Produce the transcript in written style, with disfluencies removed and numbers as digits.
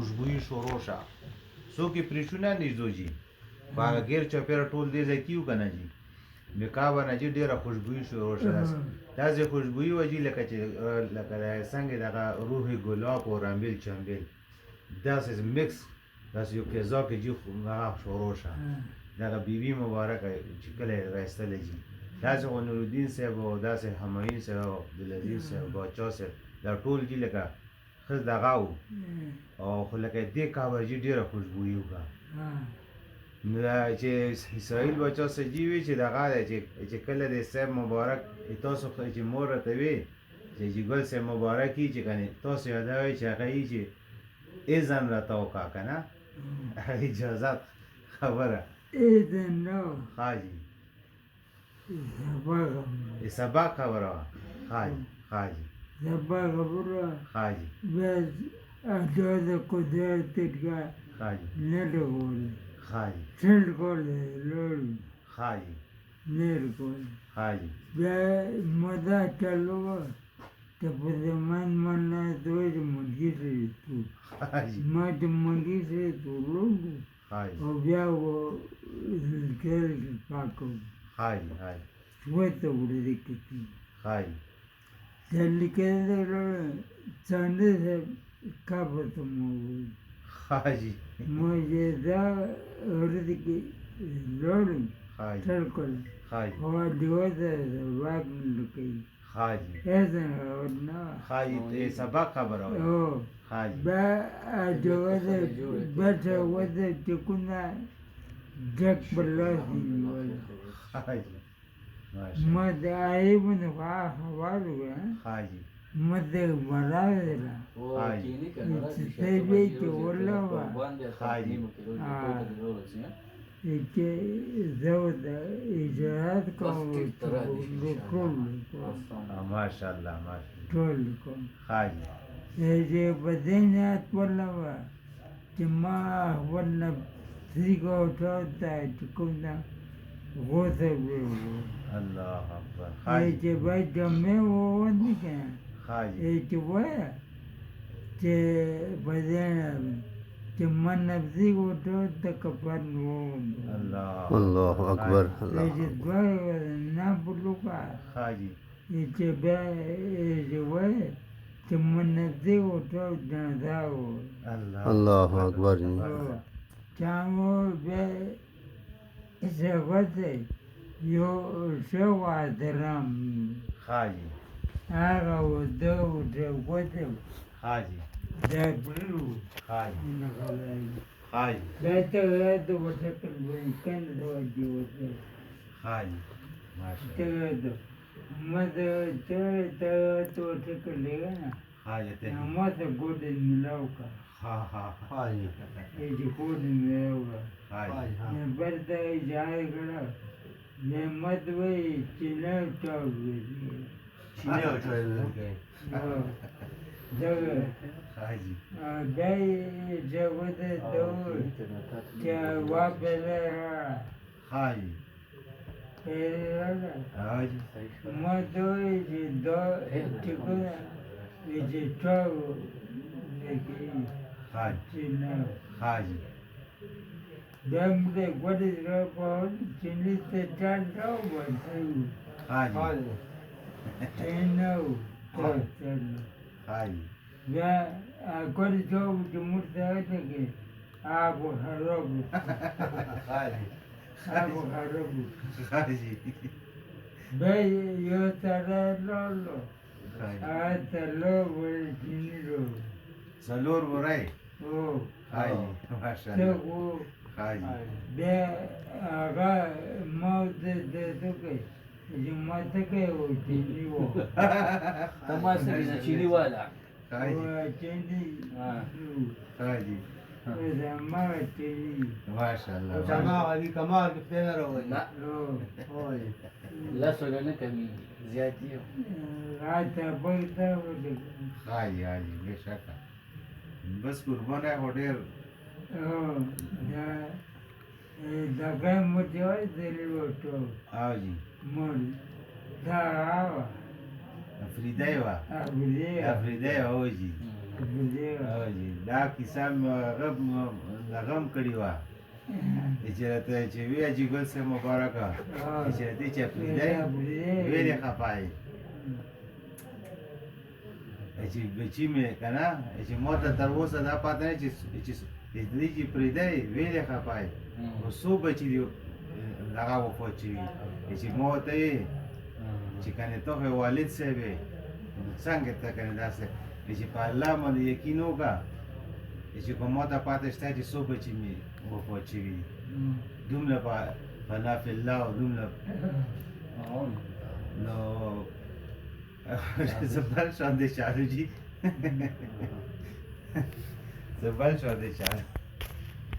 خوشبويي شروع شوه څوک یې پرېښونه نږدې جي په هغه ګیر چاپېره ټول دې ځای کېیو که نه جي نکاح به نه جي ډېره خوشبويي شروع شوه داسې خوشبويي وه جي لکه چې لکه د څنګه دغه روح ګلاب او رامبیل چمبیل داسې مکس داسې یو فضا کې جي هغه شروع شوه دغه بیبي مبارکه چې کله یې راایستلی جي داسې خو نورالدین صاحب او داسې همایون صاحب او عبدالعزیز صاحب باچا صاحب دا ټول جي لکه ښه دغه و او خو لکه دې کابه جي ډېره خوشبويي وکړه نو دا چې اسرائیل باچا سجي وي چې دغه دی چې کله د صاحب مبارک تاسو چې مور راته وي چې ګل صاحب مبارک یي چې کنې تاسو یادوئ چې هغه یي چې اذن راته وکړه که نه اجازت خبره اذن نه ښه جي سبا سبا خبره خبره وه ښه جي سبا خبره ښه جي بس اجازه قدرت څخه ښه جي نه لګولې ښه جي ټول کولې لوړ ښه جي نه کولې ښه جي بیا مدا چلو ته په زمان باندې دوی مونږی سره تو ښه جي ما د مونږی سره تو لوګو ښه جي او بیا و ذکر پاکو ښه جي ښه جي وته ورې کېتی ښه جي دلکه څنګه کابه مو ښه جي مجھے دا ورته کې لوړ ښه جي ټول کول ښه جي او دیوته واګ لکې ښه جي اذن ورنا ښه جي ته سبا خبره وه او ښه جي با دیوته بچا وته چې کومه جک بلاس نیول ښه جي ما د ایبن حوالو ښه جي ما د مراله څه به چې ولا وا چې زو د اجازه کوم ټول ماشاءالله ماشاءالله ټول کوم ښه جي چې بدنيات ولا وا چې ما ولا ثریګو ته چې کوم غوثه وو الله اکبر ښه چې جي باید جمع وونه کنه ښه جي چې وای چې بدن چې من نفسي وته د کفن وو الله اکبر چې دوی نه بلوکا ښه جي چې به چې وای چې من نفسي وته دا وو الله اکبر چامو به زغته یو شو درام ښه جي هغه ودو وته ښه جي دا بلو ښه جي نه غواړي ښه جي دا ته د وته په کنه دوی وته ښه جي ماشاءالله ته د مده ته ته ته کړه ښه جي ته ما ته ګود ملاوکا ښه جي چې ګود ملاوکا ښه جي نه برته ځای کړه نه مدوي چې نه چاوي چینه وچوي دغه ښه جي دای جوده دور چې وابله ښه جي ښه جي ما دوی چې دا چې کومه چې چاو ښه جي چې نه ښه جي دمره ګوډه راپو چې نيته ځان راو وځي ښه جي چې نو ښه جي بیا ګوډه جو چې مرته ده آبو خراب ښه جي آبو خراب ښه جي بیا یو سره لولو ښه جي اته لو ورچینو څلور ورای او ښه جي ته ماشاءالله وو ښه جي بیا هغه موت د دغه چې ماته کې و چې نیو تماسه کې چيني والا ښه جي او چې ني ښه جي زما چې ماشاءالله جماعة علي كمال كيف روي لا اوي لا سولنه کمی زیاتی راته بلته ودی ښه جي ښه جي بېشکه بس قربانه خو ډېر او دا دغه مجوي دلوټو او جي مول دا افریدی وه ابدي افریدی وه او جي او جی دا کیسه مې هغه هم کړې وه چې راته چې وی حاجي ګل صاحب مبارکه چې دې چې پرېږدی ډېرې خفه یې چې بچي مې که نه چې ما ته تر اوسه دا پاته نه چې دې چې پرېږدی ویلې خفه یې نو څو بچي دي هغه وفات شوي چې ما ورته وې چې کنې ته خو والد صاحب یې څنګه ته کنې داسې چې په الله باندې یقین وکړه چې په ما ته پاته شته چې څو بچي مې وفات شوي دي دومره فنا فی الله او دومره نو زبر شاندې چالو جی زبر شاندې چالو